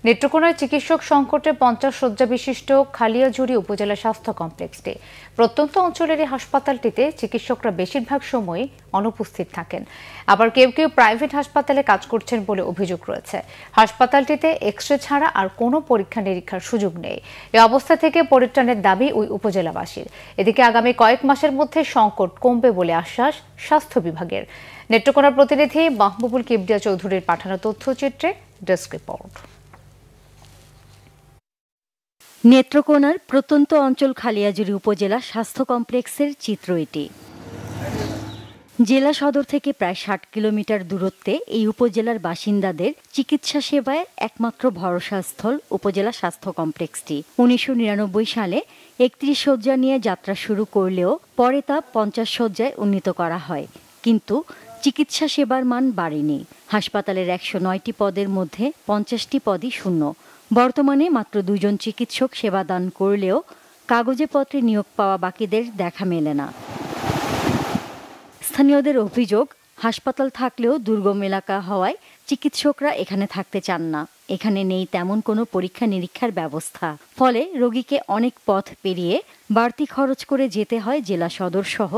নেত্রকোনায় চিকিৎসক সংকটে 50 শয্যা বিশিষ্ট খালিয়াজুড়ি উপজেলা স্বাস্থ্য কমপ্লেক্সটি। প্রত্যন্ত অঞ্চলের এই হাসপাতালটিতে চিকিৎসকরা বেশিরভাগ সময় অনুপস্থিত থাকেন, আবার কেউ কেউ প্রাইভেট হাসপাতালে কাজ করছেন বলে অভিযোগ রয়েছে। হাসপাতালটিতে এক্স-রে ছাড়া আর কোনো পরীক্ষা নিরীক্ষার সুযোগ নেই। এই অবস্থা থেকে পরিত্রাণের দাবি ওই উপজেলাবাসীর। এদিকে আগামী কয়েক মাসের মধ্যে সংকট কমবে বলে আশ্বাস স্বাস্থ্য বিভাগের। নেত্রকোনার প্রতিনিধি মাহবুবুল কিবরিয়া চৌধুরীর পাঠানো তথ্যচিত্রে ডেস্ক রিপোর্ট। নেত্রকোনার প্রত্যন্ত অঞ্চল খালিয়াজুড়ি উপজেলা স্বাস্থ্য কমপ্লেক্সের চিত্র এটি। জেলা সদর থেকে প্রায় 60 কিলোমিটার দূরত্বে এই উপজেলার বাসিন্দাদের চিকিৎসা সেবায় একমাত্র ভরসাস্থল উপজেলা স্বাস্থ্য কমপ্লেক্সটি। 1999 সালে 31 শয্যা নিয়ে যাত্রা শুরু করলেও পরে তা 50 শয্যায় উন্নীত করা হয়, কিন্তু চিকিৎসা সেবার মান বাড়েনি। হাসপাতালের 109টি পদের মধ্যে 50টি পদই শূন্য। বর্তমানে মাত্র 2 জন চিকিৎসক সেবাদান করলেও কাগজে পত্রে নিয়োগ পাওয়া বাকিদের দেখা মেলে না। স্থানীয়দের অভিযোগ, হাসপাতাল থাকলেও দুর্গম এলাকা হওয়ায় চিকিৎসকরা এখানে থাকতে চান না। এখানে নেই তেমন কোনো পরীক্ষা নিরীক্ষার ব্যবস্থা, ফলে রোগীকে অনেক পথ পেরিয়ে বাড়তি খরচ করে যেতে হয় জেলা সদর সহ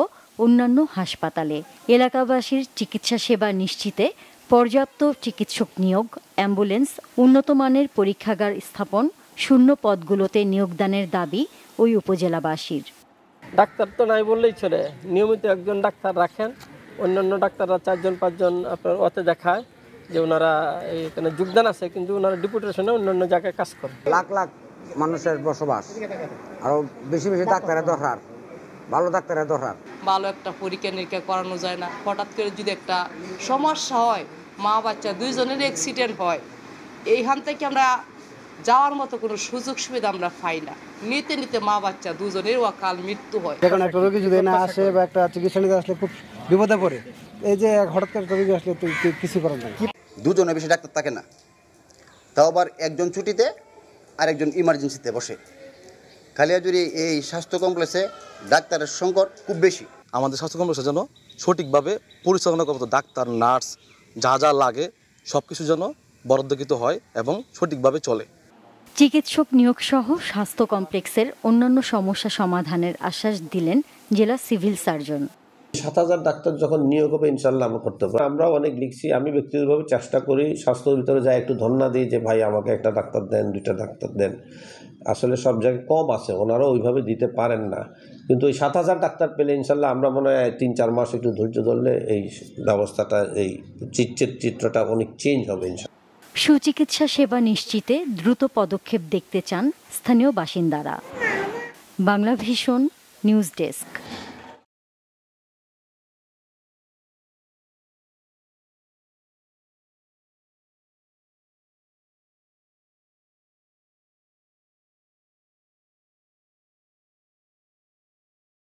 অন্যান্য হাসপাতালে। এলাকাবাসীর চিকিৎসা সেবা নিশ্চিতে পর্যাপ্ত চিকিৎসক নিয়োগ, অ্যাম্বুলেন্স, উন্নত মানের পরীক্ষাগার স্থাপন, শূন্য পদগুলোতে নিয়োগদানের দাবি ওই উপজেলাবাসীর। ডাক্তার তো নাই বললেই চলে, নিয়মিত একজন ডাক্তার রাখেন, অন্যান্য ডাক্তাররা 4-5 জন আপনার ওতে দেখায় যে ওনারা এখানে যোগদান আছে, কিন্তু ওনারা ডেপুটেশনে অন্যান্য জায়গায় কাজ করে। লাখ লাখ মানুষের বসবাস, আরও বেশি বেশি ডাক্তারের দরকার, ভালো ডাক্তারের দরকার। ভালো একটা পরীক্ষা নিরীক্ষা করানো যায় না। হঠাৎ করে যদি একটা সমস্যা হয়, মা বাচ্চা দুইজনের অ্যাক্সিডেন্ট হয়, এইখান থেকে আমরা যাওয়ার মতো কোনো সুযোগ সুবিধা আমরা পাই না। নিতে নিতে মা বাচ্চা দুজনের অকাল মৃত্যু হয়। এখন একটা রোগী যদি না আসে বা একটা চিকিৎসা নিতে আসলে খুব বিপদে পড়ে। এই যে হঠাৎ করে রোগী আসলে কিছু করার নাই। দুজনের বেশি ডাক্তার থাকে না, তাও আবার একজন ছুটিতে আর একজন ইমার্জেন্সিতে বসে। খালিয়াজুড়ি এই স্বাস্থ্য কমপ্লেক্সে ডাক্তারের সংকট খুব বেশি। আমাদের স্বাস্থ্য কমপ্লেক্সের জন্য সঠিকভাবে পরিচালনা করতে ডাক্তার, নার্স যা যা লাগে সব কিছু যেন বরাদ্দকৃত হয় এবং সঠিকভাবে চলে। চিকিৎসক নিয়োগ সহ স্বাস্থ্য কমপ্লেক্সের অন্যান্য সমস্যা সমাধানের আশ্বাস দিলেন জেলা সিভিল সার্জন। 7000 ডাক্তার যখন নিয়োগ হবে ইনশাল্লাহ আমরা করতে পারবো। আমরা অনেক লিখছি, আমি ব্যক্তিগতভাবে চেষ্টা করি স্বাস্থ্যের ভিতরে যাই একটু ধন্যা দিই যে ভাই আমাকে একটা ডাক্তার দেন, 2টা ডাক্তার দেন। আসলে সব জায়গায় কম আছে, ওনারা ওইভাবে দিতে পারেন না, কিন্তু ওই 7000 ডাক্তার পেলে ইনশাল্লাহ আমরা মনে হয় 3-4 মাস একটু ধৈর্য ধরলে এই ব্যবস্থাটা, এই চিত্রটা অনেক চেঞ্জ হবে ইনশাল্লাহ। সুচিকিৎসা সেবা নিশ্চিতে দ্রুত পদক্ষেপ দেখতে চান স্থানীয় বাসিন্দারা। Bangla vision news desk.